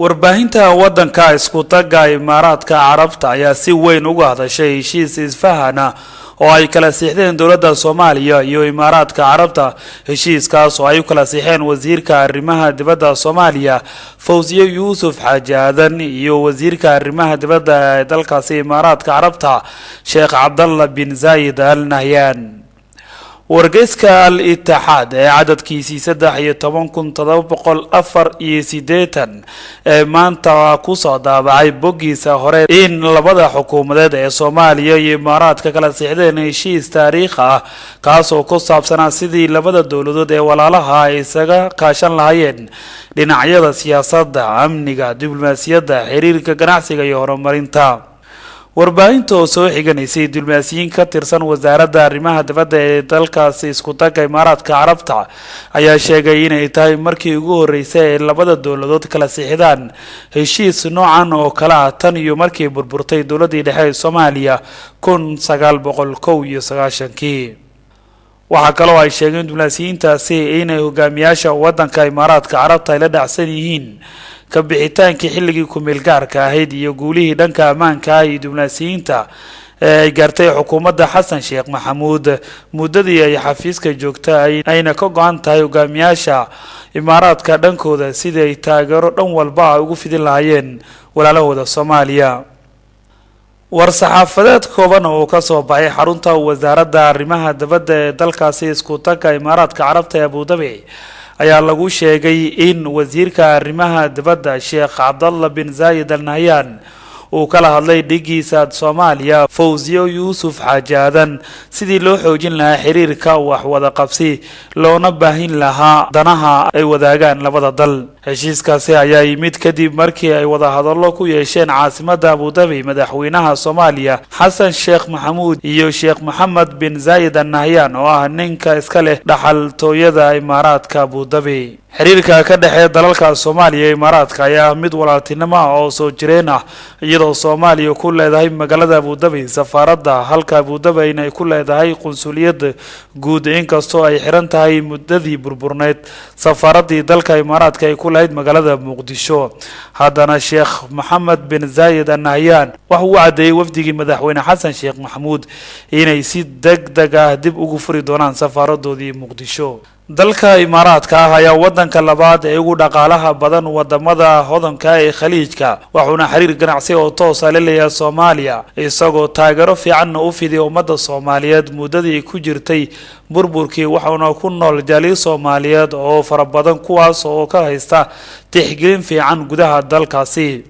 warbaahinta waddanka isku taga Imaaraadka Carabta ayaa si weyn uga hadashay heshiis isfahana oo ay kala siixdeen dawladda Soomaaliya iyo Imaaraadka Carabta. heshiiskaas oo ay kala siixeen wasiirka arrimaha dibadda Soomaaliya Fawziyo Yuusuf Xaaji Aadan iyo wasiirka arrimaha dibadda ee dalkaasi Imaaraadka Carabta Sheekh Cabdallah bin Zayed Al Nahyan. wargeyska Al-Ittixaad ee cadadkiisii 13,748 ee maanta ku soo daabacay boggiisa hore in labada xukuumadeed ee Soomaaliya iyo Imaaraadka kala siixdeen heshiis taariikhi ah kaas oo ku saabsanaa sidii labada dawladood ee walaalaha ay isaga kaashan lahaayeen dhinacyada siyaasadda, amniga, diblomaasiyadda, xiriirka ganacsiga iyo horumarinta. warbaahinta oo soo xiganaysay diblomaasiyiin ka tirsan wasaaradda arrimaha dibadda ee dalkaasi isku taga Imaaraadka Carabta ayaa sheegay inay tahay markii ugu horeysay ee labada dawladood kala siixdaan heshiis noocan oo kala tan iyo markii burburtay dawladdii dhexe ee Soomaaliya 1991. waxa kale oo ay sheegeen diblomaasiyiintaasi inay hogaamiyaasha waddanka Imaaraadka Carabta ay la dhacsan yihiin ka bixitaankii xilligii ku meel gaarka ahayd iyo guulihii dhanka ammaanka iyo diblomaasiyiinta ay gaartay xukuumadda Xasan Sheekh Maxamuud muddadii ay xafiiska joogtay ayna ka go'an tahay hogaamiyaasha Imaaraadka dhankooda sidii ay taageero dhan walba ugu fidin lahaayeen walaalahooda Soomaaliya. war-saxaafadeed kooban oo ka soo baxay xarunta wasaaradda arrimaha dibadda ee dalkaasi isku taga Imaaraadka Carabta ee Abu Dhabi ayaa lagu sheegay in wasiirka arrimaha dibadda Sheekh Cabdallah bin Zayed Al Nahyan uu kala hadlay dhigiisa Soomaaliya Fawziyo Yuusuf Xaaji Aadan sidii loo xoojin lahaa xiriirka wax wada qabsi loona baahin lahaa danaha ay wadaagaan labada dal. heshiiskaasi ayaa yimid kadib markii ay wada hadallo ku yeesheen caasimadda Abu Dhabi madaxweynaha Soomaaliya Xasan Sheekh Maxamuud iyo Sheekh Mohammed bin Zayed Al Nahyan oo ah ninka iska leh dhaxaltooyada Imaaraadka Abu Dhabi. xiriirka ka dhexeeya dalalka Soomaaliya iyo Imaaraadka ayaa mid walaaltinimo oo soo jireen ah iyadoo Soomaaliya ku leedahay magaalada Abu Dhabi safaaradda halka Abu Dhabi ay ku leedahay qunsuliyadda guud inkastoo ay xiran tahay muddadii burburneed safaaradii dalka Imaaraadka ay ku lahayd magaalada Muqdisho. haddana Sheekh Mohammed bin Zayed Al Nahyan waxa uu cadeeyay wafdigii madaxweyne Xasan Sheekh Maxamuud inay si degdeg ah dib ugu furi doonaan safaaradoodii Muqdisho. dalka Imaaraadka ayaa waddanka labaad ee ugu dhaqaalaha badan wadamada hodanka ee Khaliijka waxaana xiriir ganacsi oo toos ah la leeyahay Soomaaliya isagoo taageero fiican u fidiyay ummadda Soomaaliyeed muddadii ku jirtay burburkii waxaana ku nool jaaliyad Soomaaliyeed oo fara badan kuwaas oo ka haysta tixgelin fiican gudaha dalkaasi.